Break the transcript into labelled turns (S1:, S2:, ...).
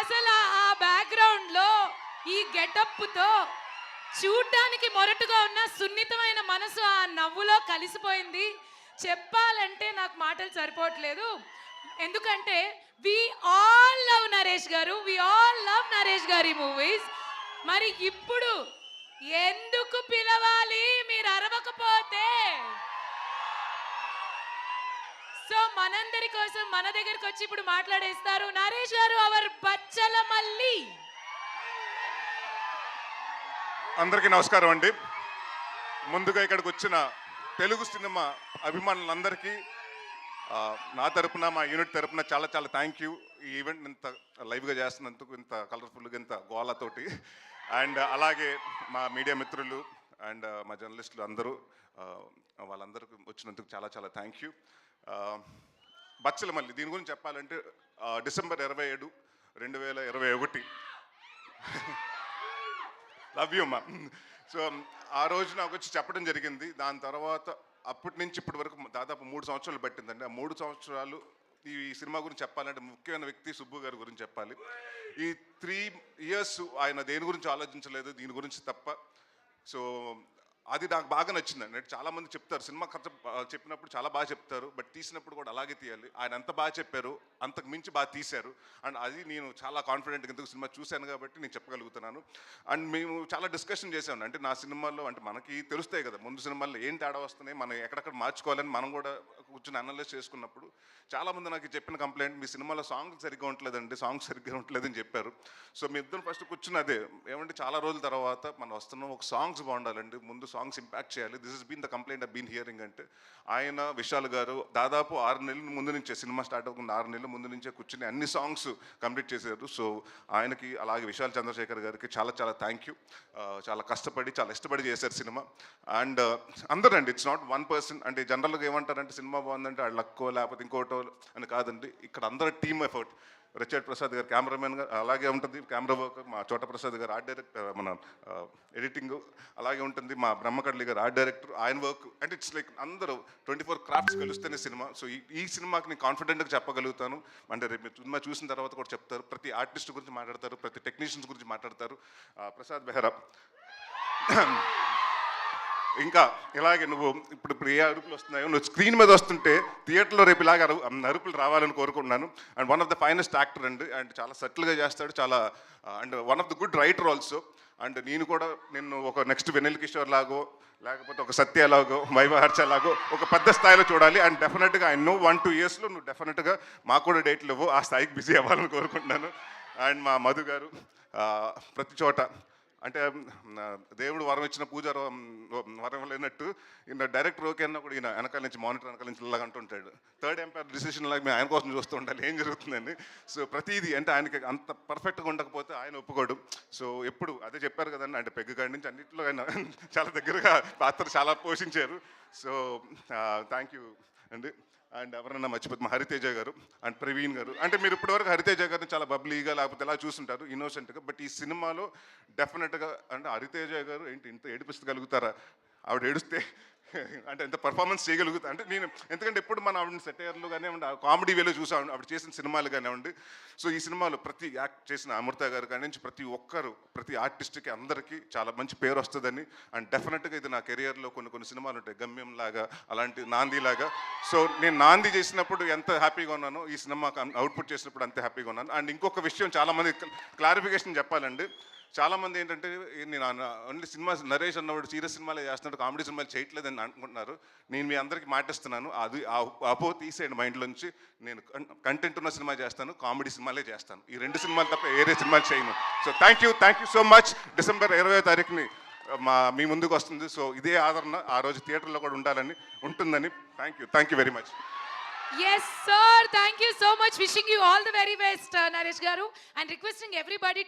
S1: అసలు ఆ బ్యాక్గ్రౌండ్ లో ఈ గెటప్ తో చూడ్డానికి మొరటుగా ఉన్న సున్నితమైన మనసు ఆ నవ్వులో కలిసిపోయింది. చెప్పాలంటే నాకు మాటలు సరిపోవట్లేదు. ఎందుకంటే వి ఆల్ లవ్ నరేష్ గారు, వి ఆల్ లవ్ నరేష్ గారి మూవీస్. మరి ఇప్పుడు ఎందుకు పిలవాలి మీరు అరవకపోతే? సో మనందరి కోసం మన దగ్గరికి వచ్చి ఇప్పుడు మాట్లాడేస్తారు నరేష్ గారు, అవర్ బచ్చల మల్లి.
S2: అందరికీ నమస్కారం అండి. ముందుగా ఇక్కడికి వచ్చిన తెలుగు సినిమా అభిమానులందరికీ నా తరపున, మా యూనిట్ తరపున చాలా చాలా థ్యాంక్ యూ. ఈ ఈవెంట్ ఇంత లైవ్గా చేస్తున్నందుకు, ఇంత కలర్ఫుల్గా, ఇంత గోళతోటి. అండ్ అలాగే మా మీడియా మిత్రులు అండ్ మా జర్నలిస్టులు అందరూ, వాళ్ళందరికీ వచ్చినందుకు చాలా చాలా థ్యాంక్ యూ. బచ్చల మల్లి దీని గురించి చెప్పాలంటే డిసెంబర్ 27, 2021 లవ్ యూ అమ్మా. సో ఆ రోజు నాకు వచ్చి చెప్పడం జరిగింది. దాని తర్వాత అప్పటి నుంచి ఇప్పటి వరకు దాదాపు 3 సంవత్సరాలు పట్టిందండి. ఆ 3 సంవత్సరాలు ఈ సినిమా గురించి చెప్పాలంటే ముఖ్యమైన వ్యక్తి సుబ్బు గారి గురించి చెప్పాలి. ఈ 3 years ఆయన దేని గురించి ఆలోచించలేదు, దీని గురించి తప్ప. సో అది నాకు బాగా నచ్చిందండి. అంటే చాలామంది చెప్తారు సినిమా కథ చెప్పినప్పుడు చాలా బాగా చెప్తారు, బట్ తీసినప్పుడు కూడా అలాగే తీయాలి. ఆయన ఎంత బాగా చెప్పారు, అంతకు మించి బాగా తీశారు. అండ్ అది నేను చాలా కాన్ఫిడెంట్గా ఎందుకు సినిమా చూశాను కాబట్టి నేను చెప్పగలుగుతున్నాను. అండ్ మేము చాలా డిస్కషన్ చేసాము. అంటే నా సినిమాల్లో అంటే మనకి తెలుస్తాయి కదా ముందు సినిమాల్లో ఏం తేడా వస్తున్నాయి, మనం ఎక్కడెక్కడ మార్చుకోవాలని మనం కూడా కూర్చొని అనలైజ్ చేసుకున్నప్పుడు చాలామంది నాకు చెప్పిన కంప్లైంట్, మీ సినిమాలో సాంగ్స్ సరిగ్గా ఉండలేదండి, సాంగ్స్ సరిగ్గా ఉండలేదని చెప్పారు. సో మీ ఇద్దరు ఫస్ట్ కూర్చుని అదే ఏమంటే చాలా రోజుల తర్వాత మనం వస్తున్నాం, ఒక సాంగ్స్ బాగుండాలండి, ముందు సాంగ్స్ ఇంపాక్ట్ చేయాలి. This is been the complaint I been hearing. అంటే ఆయన విశాల్ గారు దాదాపు 6 నెలల ముందు నుంచే, సినిమా స్టార్ట్ అవ్వకుండా 6 నెలల ముందు నుంచే కూర్చుని అన్ని సాంగ్స్ కంప్లీట్ చేశారు. సో ఆయనకి అలాగే విశాల్ చంద్రశేఖర్ గారికి చాలా చాలా థ్యాంక్ యూ. చాలా కష్టపడి చాలా ఇష్టపడి చేశారు సినిమా. అండ్ అందరూ అండి, ఇట్స్ నాట్ వన్ పర్సన్. అంటే జనరల్గా ఏమంటారంటే సినిమా బాగుందంటే వాళ్ళ లక్కో లేకపోతే ఇంకోటో అని కాదండి. ఇక్కడ అందరూ టీమ్ ఎఫర్ట్. రిచర్డ్ ప్రసాద్ గారు కెమెరామెన్ గారు అలాగే ఉంటుంది, కెమెరా వర్క్. మా చోట ప్రసాద్ గారు ఆర్ట్ డైరెక్టర్, మన ఎడిటింగ్ అలాగే ఉంటుంది. మా బ్రహ్మకడ్లి గారు ఆర్ట్ డైరెక్టర్, ఆయన వర్క్. అంటే ఇట్స్ లైక్ అందరూ 24 క్రాఫ్ట్స్ కలిస్తేనే సినిమా. సో ఈ సినిమాకి నేను కాన్ఫిడెంట్గా చెప్పగలుగుతాను. అంటే రేపు సినిమా చూసిన తర్వాత కూడా చెప్తారు, ప్రతి ఆర్టిస్ట్ గురించి మాట్లాడతారు, ప్రతి టెక్నీషియన్స్ గురించి మాట్లాడతారు. ప్రసాద్ బెహ్రా ఇంకా ఇలాగే నువ్వు ఇప్పుడు ఏ అరుపులు వస్తున్నాయో, నువ్వు స్క్రీన్ మీద వస్తుంటే థియేటర్లో రేపు ఇలాగ అరుపులు రావాలని కోరుకుంటున్నాను. And one of the finest actor అండి. అండ్ చాలా సటిల్గా చేస్తాడు, చాలా and one of the good writer also. And నేను కూడా నిన్ను ఒక నెక్స్ట్ వెన్నెల కిషోర్ లాగో, లేకపోతే ఒక సత్య లాగో, వైవహర్ష లాగో ఒక పెద్ద స్థాయిలో చూడాలి. అండ్ డెఫినెట్గా ఐ నో 1-2 yearsలో నువ్వు డెఫినెట్గా మాకు కూడా డేట్లు ఇవ్వు, ఆ స్థాయికి బిజీ అవ్వాలని కోరుకుంటున్నాను. అండ్ మా మధు గారు ప్రతి చోట అంటే దేవుడు వరం ఇచ్చిన పూజ వరం లేనట్టు ఈయన డైరెక్టర్ ఓకే అన్నా కూడా ఈయన వెనకాల నుంచి మానిటర్ వెనకాల నుంచి ఇలాగ అంటుంటాడు. థర్డ్ ఎంపైర్ డిసిషన్ లాగా మేము ఆయన కోసం చూస్తూ ఉండాలి ఏం జరుగుతుందని. సో ప్రతిదీ అంటే ఆయనకి అంత పర్ఫెక్ట్గా ఉండకపోతే ఆయన ఒప్పుకోడు. సో ఎప్పుడు అదే చెప్పారు కదండి, అంటే పెగ్గు కాడి నుంచి అన్నింటిలో ఆయన చాలా దగ్గరగా పాత్ర చాలా పోషించారు. సో థ్యాంక్ యూ అండి. అండ్ ఎవరన్నా మర్చిపోతే మా హరితేజ గారు అండ్ ప్రవీణ్ గారు. అంటే మీరు ఇప్పటివరకు హరితేజ గారిని చాలా బబ్లీగా లేకపోతే ఎలా చూస్తుంటారు, ఇన్నోసెంట్గా. బట్ ఈ సినిమాలో డెఫినెట్గా అంటే హరితేజ గారు ఏంటి ఇంత ఏడిపిస్తగలుగుతారా, ఆవిడ ఏడుస్తే అంటే ఎంత పర్ఫార్మెన్స్ చేయగలుగుతా అంటే నేను, ఎందుకంటే ఎప్పుడు మనం ఆవిడని సెటైర్లు కానివ్వండి, కామెడీ వేలో చూసాం ఆవిడ చేసిన సినిమాలు కానివ్వండి. సో ఈ సినిమాలో ప్రతి యాక్ట్ చేసిన అమృత గారు కానీ నుంచి ప్రతి ఒక్కరు, ప్రతి ఆర్టిస్ట్కి అందరికీ చాలా మంచి పేరు వస్తుందని. అండ్ డెఫినెట్గా ఇది నా కెరియర్లో కొన్ని సినిమాలు ఉంటాయి, గమ్యం లాగా, అలాంటి నాంది లాగా. సో నేను నాంది చేసినప్పుడు ఎంత హ్యాపీగా ఉన్నానో ఈ సినిమా అవుట్పుట్ చేసినప్పుడు అంత హ్యాపీగా ఉన్నాను. అండ్ ఇంకొక విషయం చాలామంది క్లారిఫికేషన్ చెప్పాలండి. చాలామంది ఏంటంటే నేను ఓన్లీ సినిమా నరేష్ అన్నవాడు సీరియస్ సినిమాలే చేస్తున్నాడు, కామెడీ సినిమాలు చేయట్లేదని అనుకుంటున్నారు. నేను మీ అందరికీ మాటిస్తున్నాను, అది అపో తీసేయండి మైండ్లోంచి. నేను కంటెంట్ ఉన్న సినిమా చేస్తాను, కామెడీ సినిమాలే చేస్తాను. ఈ 2 సినిమాలు తప్ప వేరే సినిమాలు చేయను. So thank you so much. December 20వ తారీఖుని మీ ముందుకు వస్తుంది. సో ఇదే ఆదరణ ఆ రోజు థియేటర్లో కూడా ఉంటుందని. Thank you very much.
S1: Yes sir, thank you so much. Wishing you all the very best Naresh garu and requesting everybody